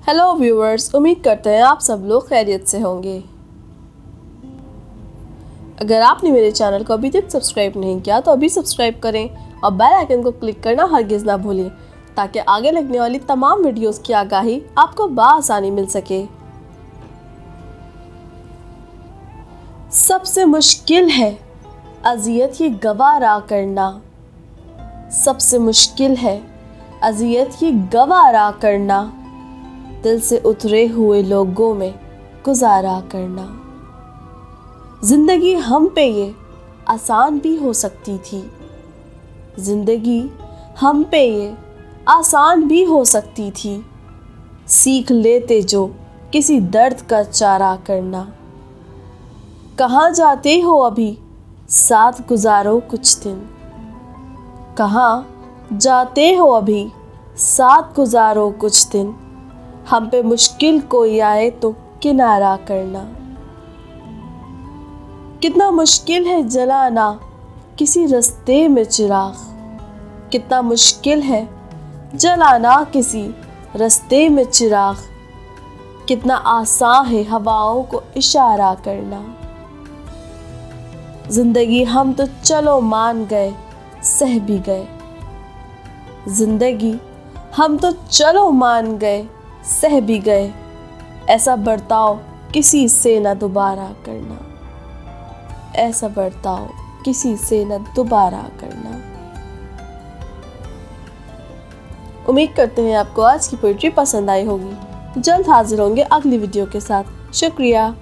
Hello viewers, उम्मीद करते हैं आप सब लोग खैरियत से होंगे। अगर आपने मेरे चैनल को अभी तक सब्सक्राइब नहीं किया तो अभी सब्सक्राइब करें और बेल आइकन को क्लिक करना हरगिज़ ना भूलें ताकि आगे लगने वाली तमाम वीडियोस की आगाही आपको बआसानी मिल सके। सबसे मुश्किल है अज़ियत ये गवारा करना, सबसे मुश्किल है अज़ियत ये गवारा करना, दिल से उतरे हुए लोगों में गुजारा करना। जिंदगी हम पे ये आसान भी हो सकती थी, जिंदगी हम पे ये आसान भी हो सकती थी, सीख लेते जो किसी दर्द का चारा करना। कहाँ जाते हो अभी साथ गुजारो कुछ दिन, कहाँ जाते हो अभी साथ गुजारो कुछ दिन, हम पे मुश्किल कोई आए तो किनारा करना। कितना मुश्किल है जलाना किसी रास्ते में चिराग, कितना मुश्किल है जलाना किसी रास्ते में चिराग, कितना आसान है हवाओं को इशारा करना। जिंदगी हम तो चलो मान गए सह भी गए, जिंदगी हम तो चलो मान गए सह भी गए, ऐसा बर्ताव किसी से न दोबारा करना, ऐसा बर्ताव किसी से न दोबारा करना। उम्मीद करते हैं आपको आज की पोइट्री पसंद आई होगी। जल्द हाजिर होंगे अगली वीडियो के साथ। शुक्रिया।